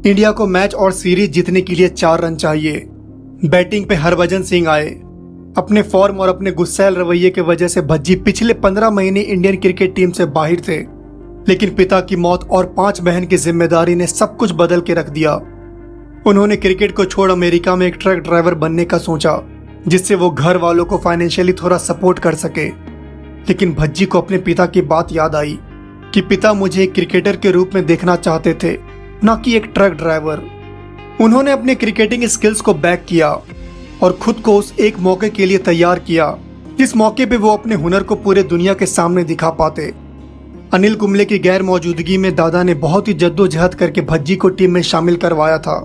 India को match और series जीतने के लिए 4 रन चाहिए। बैटिंग पे हरभजन सिंह आए। अपने फॉर्म और अपने गुस्सैल रवैये की वजह से भज्जी पिछले 15 महीने इंडियन क्रिकेट टीम से बाहर थे, लेकिन पिता की मौत और 5 बहन की जिम्मेदारी ने सब कुछ बदल के रख दिया। उन्होंने क्रिकेट को छोड़ अमेरिका में एक ट्रक ड्राइवर बनने का सोचा, जिससे वो घर वालों को फाइनेंशियली थोड़ा सपोर्ट कर सके। लेकिन भज्जी को अपने पिता की बात याद आई कि पिता मुझे एक क्रिकेटर के रूप में देखना चाहते थे, न कि एक ट्रक ड्राइवर। उन्होंने अपने क्रिकेटिंग स्किल्स को बैक किया और खुद को उस एक मौके के लिए तैयार किया जिस मौके पे वो अपने हुनर को पूरे दुनिया के सामने दिखा पाते। अनिल कुंबले की गैर मौजूदगी में दादा ने बहुत ही जद्दोजहद करके भज्जी को टीम में शामिल करवाया था,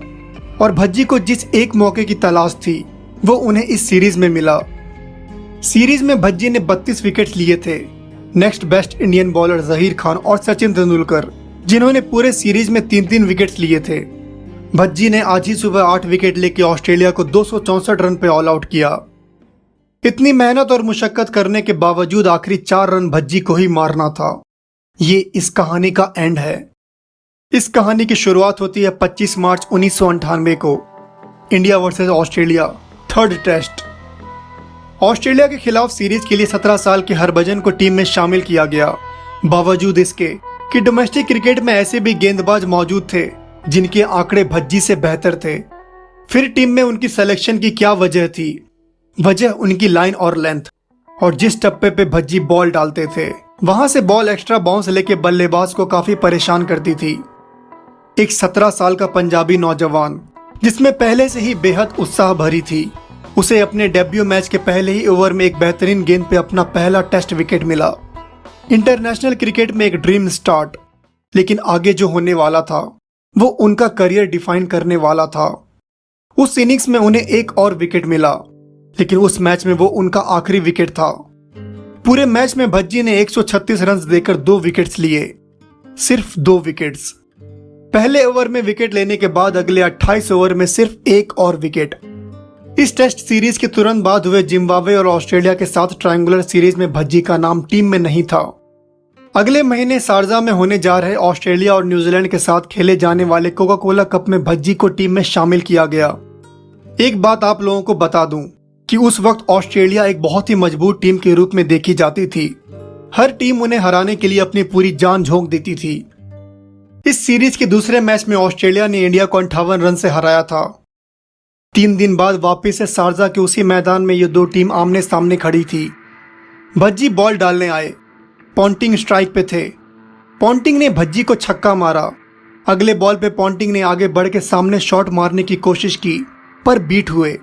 और भज्जी को जिस एक मौके की तलाश थी वो उन्हें इस सीरीज में मिला। सीरीज में भज्जी ने 32 विकेट लिए थे। Next best Indian bowler Zaheer Khan और सचिन तेंदुलकर, जिन्होंने पूरे सीरीज में 3-3 विकेट लिए थे। भज्जी ने आज ही सुबह 8 विकेट लेकर ऑस्ट्रेलिया को 264 रन पे ऑल आउट किया। इतनी मेहनत और मुशक्कत करने के बावजूद आखिरी 4 रन भज्जी को ही मारना था। ये इस कहानी का एंड है। इस कहानी की शुरुआत होती है 25 मार्च 1998 को, India versus Australia, 3rd test. Australia के खिलाफ सीरीज के लिए 17 साल के हरभजन को टीम में शामिल किया गया, बावजूद इसके कि डोमेस्टिक क्रिकेट में ऐसे भी गेंदबाज मौजूद थे जिनके आंकड़े भज्जी से बेहतर थे। फिर टीम में उनकी सिलेक्शन की क्या वजह थी? वजह उनकी लाइन और लेंथ, और जिस टप्पे पे भज्जी बॉल डालते थे वहां से बॉल एक्स्ट्रा बाउंस लेके बल्लेबाज को काफी परेशान करती थी। एक 17 साल का पंजाबी नौजवान जिसमें पहले से ही बेहद उत्साह भरी थी, उसे अपने डेब्यू मैच के पहले ही ओवर में एक बेहतरीन गेंद पे अपना पहला टेस्ट विकेट मिला। इंटरनेशनल क्रिकेट में एक ड्रीम स्टार्ट, लेकिन आगे जो होने वाला था वो उनका करियर डिफाइन करने वाला था। उस इनिंग्स में उन्हें एक और विकेट मिला, लेकिन उस मैच में वो उनका आखिरी विकेट था। पूरे मैच में भज्जी ने 136 रन देकर 2 विकेट्स लिए, सिर्फ 2 विकेट्स। पहले ओवर में विकेट लेने के बाद अगले 28 ओवर में सिर्फ एक और विकेट। इस टेस्ट सीरीज के तुरंत बाद हुए जिम्बाब्वे और ऑस्ट्रेलिया के साथ ट्रायंगुलर सीरीज में भज्जी का नाम टीम में नहीं था। अगले महीने शारजा में होने जा रहे ऑस्ट्रेलिया और न्यूजीलैंड के साथ खेले जाने वाले कोका कोला कप में भज्जी को टीम में शामिल किया गया। एक बात आप लोगों को बता दूं कि उस वक्त ऑस्ट्रेलिया एक बहुत ही मजबूत टीम के रूप में देखी जाती थी। हर टीम उन्हें हराने के लिए अपनी पूरी जान झोंक देती थी। इस सीरीज के दूसरे मैच में ऑस्ट्रेलिया ने इंडिया को 58 रन से हराया था। 3 दिन बाद वापस से शारजा के उसी मैदान में ये 2 टीम आमने सामने खड़ी थी। भज्जी बॉल डालने आए, पॉन्टिंग स्ट्राइक पे थे। पॉन्टिंग ने भज्जी को छक्का मारा। अगले बॉल पे पॉन्टिंग ने आगे बढ़ के सामने शॉट मारने की कोशिश की, पर बीट हुए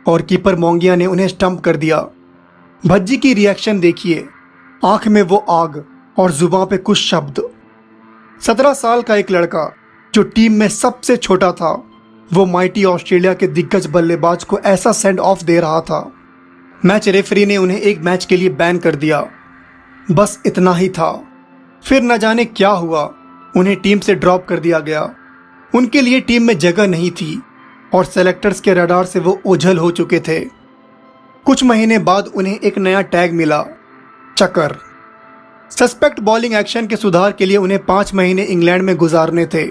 और कीपर मोंगिया ने उन्हें स्टंप कर दिया। भज्जी की रिएक्शन देखिए, आंख में वो आग और जुबान पे कुछ शब्द। 17 साल का एक लड़का जो टीम में सबसे छोटा था, वो माइटी ऑस्ट्रेलिया के दिग्गज बल्लेबाज को ऐसा सेंड ऑफ दे रहा था। मैच रेफरी ने उन्हें एक मैच के लिए बैन कर दिया। बस इतना ही था। फिर न जाने क्या हुआ, उन्हें टीम से ड्रॉप कर दिया गया। उनके लिए टीम में जगह नहीं थी और सेलेक्टर्स के रडार से वो ओझल हो चुके थे। कुछ महीने बाद उन्हें एक नया टैग मिला, चक्कर। सस्पेक्ट बॉलिंग एक्शन के सुधार के लिए उन्हें 5 महीने इंग्लैंड में गुजारने थे।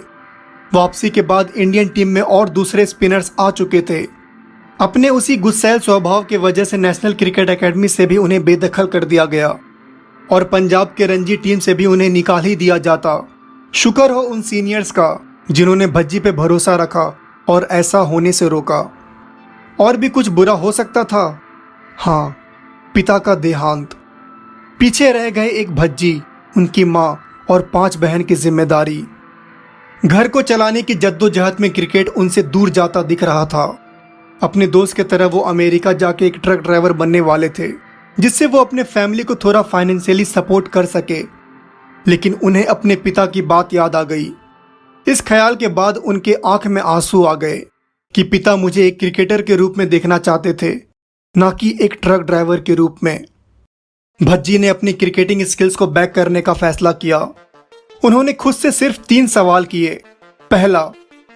वापसी के बाद इंडियन टीम में और दूसरे स्पिनर्स आ चुके थे। अपने उसी गुस्सैल स्वभाव की वजह से नेशनल क्रिकेट एकेडमी से भी उन्हें बेदखल कर दिया गया और पंजाब के रणजी टीम से भी उन्हें निकाल ही दिया जाता। शुक्र हो उन सीनियर्स का जिन्होंने भज्जी पे भरोसा रखा और ऐसा होने से रोका। और भी कुछ बुरा हो सकता था। हाँ, पिता का देहांत। पीछे रह गए एक भज्जी, उनकी माँ और 5 बहन की जिम्मेदारी। घर को चलाने की जद्दोजहद में क्रिकेट उनसे दूर जाता दिख रहा था। अपने दोस्त की तरह वो अमेरिका जाके एक ट्रक ड्राइवर बनने वाले थे, जिससे वो अपने फैमिली को थोड़ा फाइनेंशियली सपोर्ट कर सके। लेकिन उन्हें अपने पिता की बात याद आ गई। इस ख्याल के बाद उनके आंख में आंसू आ गए कि पिता मुझे एक क्रिकेटर के रूप में देखना चाहते थे, ना कि एक ट्रक ड्राइवर के रूप में। भज्जी ने अपनी क्रिकेटिंग स्किल्स को बैक करने का फैसला किया। उन्होंने खुद से सिर्फ 3 सवाल किए। पहला,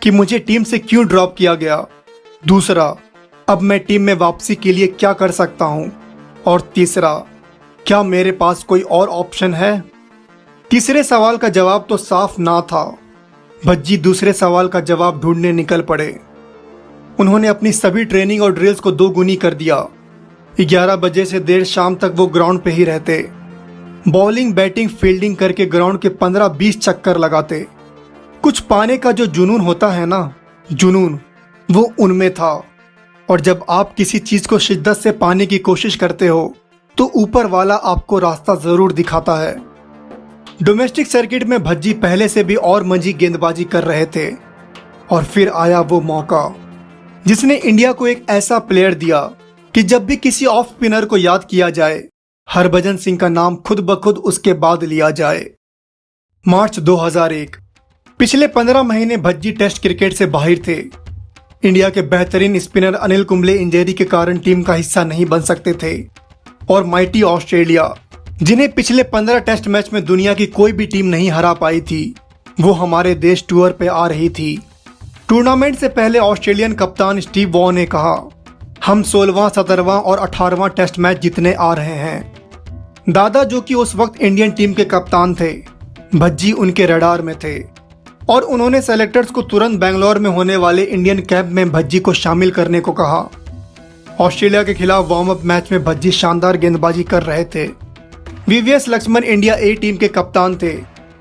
कि मुझे टीम से क्यों ड्रॉप किया गया। दूसरा, अब मैं टीम में वापसी के लिए क्या कर सकता हूं। और तीसरा, क्या मेरे पास कोई और ऑप्शन है। तीसरे सवाल का जवाब तो साफ ना था। भज्जी दूसरे सवाल का जवाब ढूंढने निकल पड़े। उन्होंने अपनी सभी ट्रेनिंग और ड्रिल्स को 2 गुनी कर दिया। 11 बजे से देर शाम तक वो ग्राउंड पे ही रहते। बॉलिंग, बैटिंग, फील्डिंग करके ग्राउंड के 15-20 चक्कर लगाते। कुछ पाने का जो जुनून होता है ना, जुनून, वो उनमें था। और जब आप किसी चीज को शिद्दत से पाने की कोशिश करते हो तो ऊपर वाला आपको रास्ता जरूर दिखाता है। डोमेस्टिक सर्किट में भज्जी पहले से भी और मंझी गेंदबाजी कर रहे थे और फिर आया वो मौका जिसने इंडिया को एक ऐसा प्लेयर दिया कि जब भी किसी ऑफ स्पिनर को याद किया जाए, हरभजन सिंह का नाम खुद ब खुद उसके बाद लिया जाए। मार्च 2001। पिछले 15 महीने भज्जी टेस्ट क्रिकेट से बाहर थे। इंडिया के बेहतरीन स्पिनर अनिल कुंबले इंजरी के कारण टीम का हिस्सा नहीं बन सकते थे और माइटी ऑस्ट्रेलिया, जिन्हें पिछले 15 टेस्ट मैच में दुनिया की कोई भी टीम नहीं हरा पाई थी, वो हमारे देश टूर पे आ रही थी। टूर्नामेंट से पहले ऑस्ट्रेलियन कप्तान स्टीव वॉ ने कहा, हम 16वां, 17वां और 18वां टेस्ट मैच जीतने आ रहे हैं। दादा, जो कि उस वक्त इंडियन टीम के कप्तान थे, भज्जी उनके रडार में थे और उन्होंने सेलेक्टर्स को तुरंत बेंगलोर में होने वाले इंडियन कैंप में भज्जी को शामिल करने को कहा। ऑस्ट्रेलिया के खिलाफ वार्म अप मैच में भज्जी शानदार गेंदबाजी कर रहे थे। वीवीएस लक्ष्मण इंडिया ए टीम के कप्तान थे।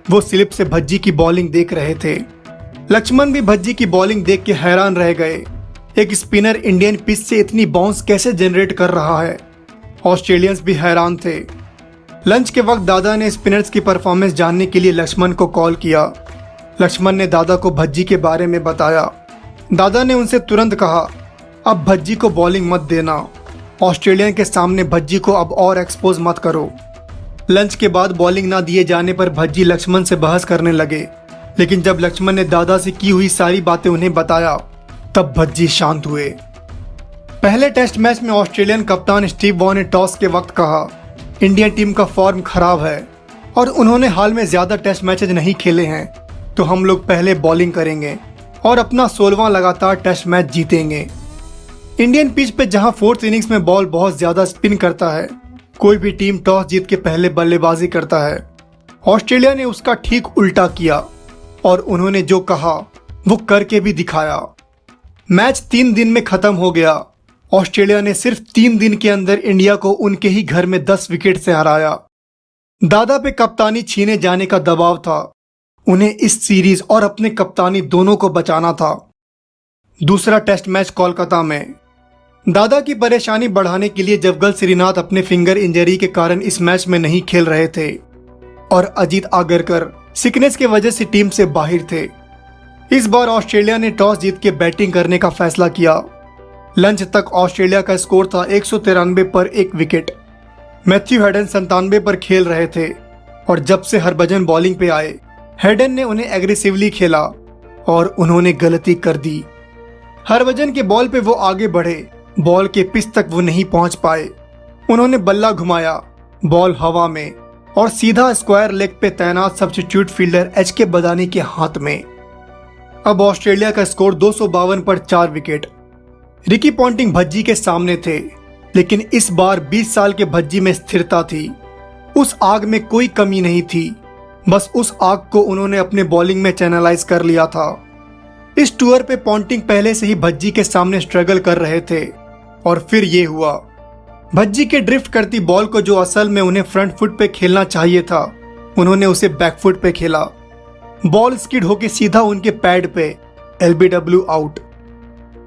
वो स्लिप से भज्जी की बॉलिंग देख रहे थे। लक्ष्मण भी भज्जी की बॉलिंग देख के हैरान रह गए। एक स्पिनर इंडियन पिच से इतनी बाउंस कैसे जनरेट कर रहा है। ऑस्ट्रेलियंस भी हैरान थे। लंच के वक्त दादा ने स्पिनर्स की परफॉर्मेंस जानने के लिए लक्ष्मण को कॉल किया। लक्ष्मण ने दादा को भज्जी के बारे में बताया। दादा ने उनसे तुरंत कहा, अब भज्जी को बॉलिंग मत देना। ऑस्ट्रेलियन के सामने भज्जी को अब और एक्सपोज मत करो। लंच के बाद बॉलिंग ना दिए जाने पर भज्जी लक्ष्मण से बहस करने लगे, लेकिन जब लक्ष्मण ने दादा से की हुई सारी बातें उन्हें बताया तब भज्जी शांत हुए। पहले टेस्ट मैच में ऑस्ट्रेलियन कप्तान स्टीव वॉ ने टॉस के वक्त कहा, इंडियन टीम का फॉर्म खराब है और उन्होंने हाल में ज्यादा टेस्ट मैचेज नहीं खेले हैं, तो हम लोग पहले बॉलिंग करेंगे और अपना 16वां लगातार टेस्ट मैच जीतेंगे। इंडियन पिच पे जहां 4th इनिंग्स में बॉल बहुत ज्यादा स्पिन करता है, कोई भी टीम टॉस जीत के पहले बल्लेबाजी करता है। ऑस्ट्रेलिया ने उसका ठीक उल्टा किया और उन्होंने जो कहा वो करके भी दिखाया। मैच 3 दिन में खत्म हो गया। ऑस्ट्रेलिया ने सिर्फ 3 दिन के अंदर इंडिया को उनके ही घर में 10 विकेट से हराया। दादा पे कप्तानी छीने जाने का दबाव था। उन्हें इस सीरीज और अपने कप्तानी दोनों को बचाना था। दूसरा टेस्ट मैच कोलकाता में। दादा की परेशानी बढ़ाने के लिए जवगल श्रीनाथ अपने फिंगर इंजरी के कारण इस मैच में नहीं खेल रहे थे और अजीत आगरकर सिकनेस के वजह से टीम से बाहर थे। इस बार ऑस्ट्रेलिया ने टॉस जीत के बैटिंग करने का फैसला किया। लंच तक ऑस्ट्रेलिया का स्कोर था 193 पर 1 विकेट। मैथ्यू हेडन 97 पर खेल रहे थे और जब से हरभजन बॉलिंग पे आए, हेडन ने उन्हें एग्रेसिवली खेला और उन्होंने गलती कर दी। हरभजन के बॉल पे वो आगे बढ़े, बॉल के पिच तक वो नहीं पहुंच पाए। उन्होंने बल्ला घुमाया, बॉल हवा में और सीधा स्क्वायर लेग पे तैनात सब्स्टिट्यूट फील्डर एच.के. बदानी के हाथ में। अब ऑस्ट्रेलिया का स्कोर 252 पर 4 विकेट। रिकी पॉन्टिंग भज्जी के सामने थे, लेकिन इस बार 20 साल के भज्जी में स्थिरता थी। उस आग में कोई कमी नहीं थी, बस उस आग को उन्होंने अपने बॉलिंग में चैनलाइज कर लिया था। इस टूर पे पॉन्टिंग पहले से ही भज्जी के सामने स्ट्रगल कर रहे थे और फिर ये हुआ। भज्जी के ड्रिफ्ट करती बॉल को जो असल में उन्हें फ्रंट फुट पे खेलना चाहिए था, उन्होंने उसे बैक फुट पे खेला। बॉल स्किड होके सीधा उनके पैड पे, LBW आउट।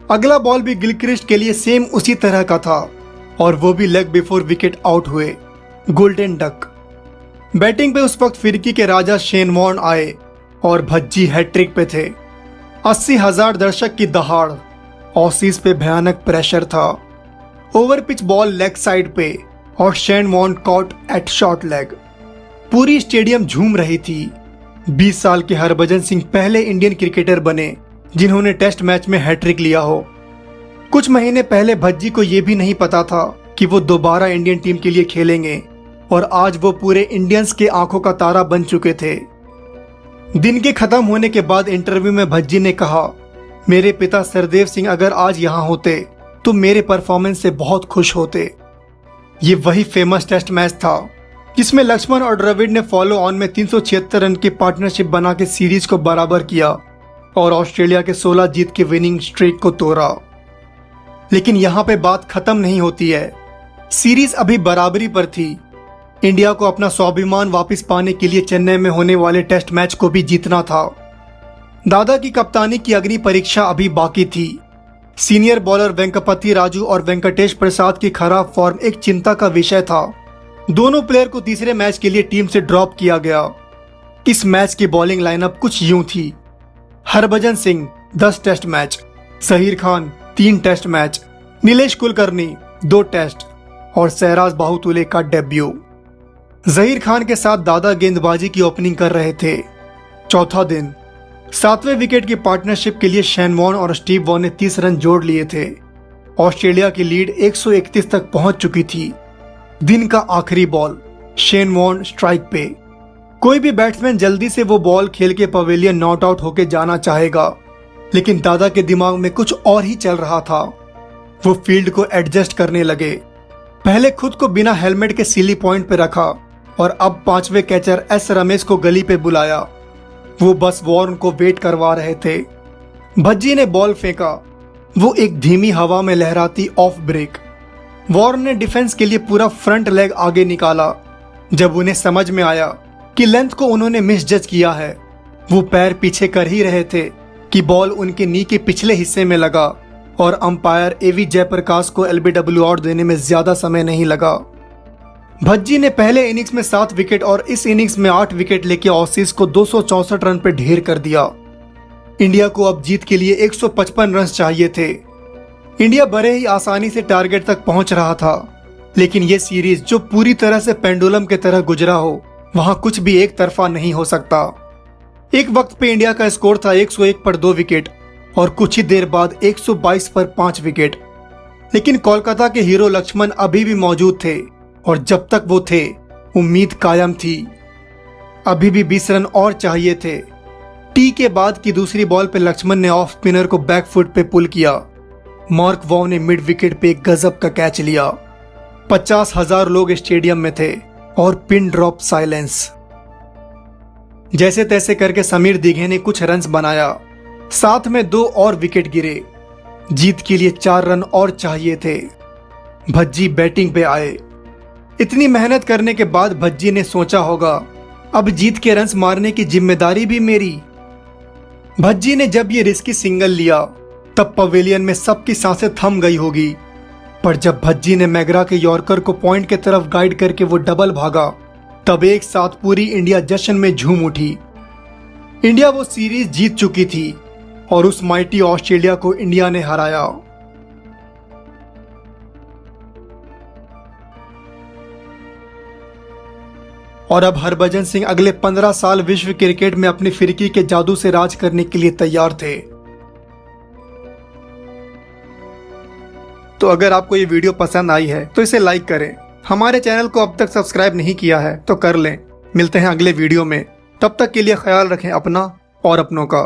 अगला बॉल भी गिलक्रिस्ट के लिए सेम उसी तरह का था और वो भी लेग बिफोर विकेट आउट हुए, गोल्डन डक। बैटिंग पे उस वक्त फिरकी के राजा शेन वॉर्न आए और भज्जी हैट्रिक पे थे। 80,000 दर्शक की दहाड़, ऑसीज पे भयानक प्रेशर था। Over pitch ball leg side पे और Shane Warne caught at short leg. पूरी स्टेडियम झूम रही थी। 20 साल के हरभजन सिंह पहले इंडियन क्रिकेटर बने जिन्होंने टेस्ट मैच में हैट्रिक लिया हो। कुछ महीने पहले भज्जी को यह भी नहीं पता था कि वो दोबारा इंडियन टीम के लिए खेलेंगे और आज वो पूरे इंडियंस के आंखों का तारा बन चुके थे। दिन के खत्म होने के बाद इंटरव्यू में भज्जी ने कहा, मेरे पिता सरदेव सिंह अगर आज यहाँ होते तो मेरे परफॉर्मेंस से बहुत खुश होते। ये वही फेमस टेस्ट मैच था जिसमें लक्ष्मण और द्रविड़ ने फॉलो ऑन में 376 रन की पार्टनरशिप बना के सीरीज को बराबर किया और ऑस्ट्रेलिया के 16 जीत के विनिंग स्ट्रीक को तोड़ा। लेकिन यहाँ पे बात खत्म नहीं होती है। सीरीज अभी बराबरी पर थी। इंडिया को अपना स्वाभिमान वापस पाने के लिए चेन्नई में होने वाले टेस्ट मैच को भी जीतना था। दादा की कप्तानी की अग्नि परीक्षा अभी बाकी थी। सीनियर बॉलर वेंकपति राजू और वेंकटेश प्रसाद की खराब फॉर्म एक चिंता का विषय था। दोनों प्लेयर को तीसरे मैच के लिए टीम से ड्रॉप किया गया। इस मैच की बॉलिंग लाइनअप कुछ यूं थी। Harbhajan Singh 10 test match, Zaheer Khan 3 test match, Nilesh Kulkarni 2 test और सहराज बाहुतुले का डेब्यू। जहीर खान के साथ दादा गेंदबाजी की ओपनिंग कर रहे थे। चौथा दिन 7वें विकेट की पार्टनरशिप के लिए शेन वॉर्न और स्टीव वॉ ने 30 रन जोड़ लिए थे। ऑस्ट्रेलिया की लीड 131 तक पहुंच चुकी थी। दिन का आखिरी बॉल, शेन वॉर्न स्ट्राइक पे। कोई भी बैट्समैन जल्दी से वो बॉल खेल के पवेलियन नॉट आउट होके जाना चाहेगा, लेकिन दादा के दिमाग में कुछ और ही चल रहा था। वो फील्ड को एडजस्ट करने लगे। पहले खुद को बिना हेलमेट के सिली पॉइंट पे रखा और अब 5वें कैचर एस रमेश को गली पे बुलाया। वो बस वॉर्न को वेट करवा रहे थे। भज्जी ने बॉल फेंका। वो एक धीमी हवा में लहराती ऑफ ब्रेक। वॉर्न ने डिफेंस के लिए पूरा फ्रंट लेग आगे निकाला। जब उन्हें समझ में आया कि लेंथ को उन्होंने मिसजज किया है, वो पैर पीछे कर ही रहे थे कि बॉल उनके नी के पिछले हिस्से में लगा और अंपायर एवी जयप्रकाश को एलबीडब्ल्यू आउट देने में ज्यादा समय नहीं लगा। भज्जी ने पहले इनिंग्स में 7 विकेट और इस इनिंग्स में 8 विकेट लेके ऑसीज को 264 रन पे ढेर कर दिया। इंडिया को अब जीत के लिए 155 रन चाहिए थे। इंडिया बड़े ही आसानी से टारगेट तक पहुंच रहा था, लेकिन ये सीरीज जो पूरी तरह से पेंडुलम के तरह गुजरा हो, वहां कुछ भी एक तरफा नहीं हो सकता। एक वक्त पे इंडिया का स्कोर था 101 पर 2 विकेट और कुछ ही देर बाद 122 पर 5 विकेट। लेकिन कोलकाता के हीरो लक्ष्मण अभी भी मौजूद थे और जब तक वो थे, उम्मीद कायम थी। अभी भी 20 रन और चाहिए थे। टी के बाद की दूसरी बॉल पे लक्ष्मण ने ऑफ स्पिनर को बैक फुट पे पुल किया। मार्क वॉ ने मिड विकेट पे एक गजब का कैच लिया। 50,000 लोग स्टेडियम में थे और पिन ड्रॉप साइलेंस। जैसे तैसे करके समीर दिघे ने कुछ रन्स बनाया। साथ में 2 और विकेट गिरे। जीत के लिए 4 रन और चाहिए थे। भज्जी बैटिंग पे आए। इतनी मेहनत करने के बाद भज्जी ने सोचा होगा, अब जीत के रन्स मारने की जिम्मेदारी भी मेरी। भज्जी ने जब ये रिस्की सिंगल लिया, तब पवेलियन में सबकी सांसें थम गई होगी। पर जब भज्जी ने मैगरा के यॉर्कर को पॉइंट के तरफ गाइड करके वो डबल भागा, तब एक साथ पूरी इंडिया जश्न में झूम उठी। इंडिया वो सीरीज जीत चुकी थी और उस माइटी ऑस्ट्रेलिया को इंडिया ने हराया। और अब हरभजन सिंह अगले 15 साल विश्व क्रिकेट में अपनी फिरकी के जादू से राज करने के लिए तैयार थे। तो अगर आपको ये वीडियो पसंद आई है तो इसे लाइक करें। हमारे चैनल को अब तक सब्सक्राइब नहीं किया है तो कर लें। मिलते हैं अगले वीडियो में। तब तक के लिए ख्याल रखें अपना और अपनों का।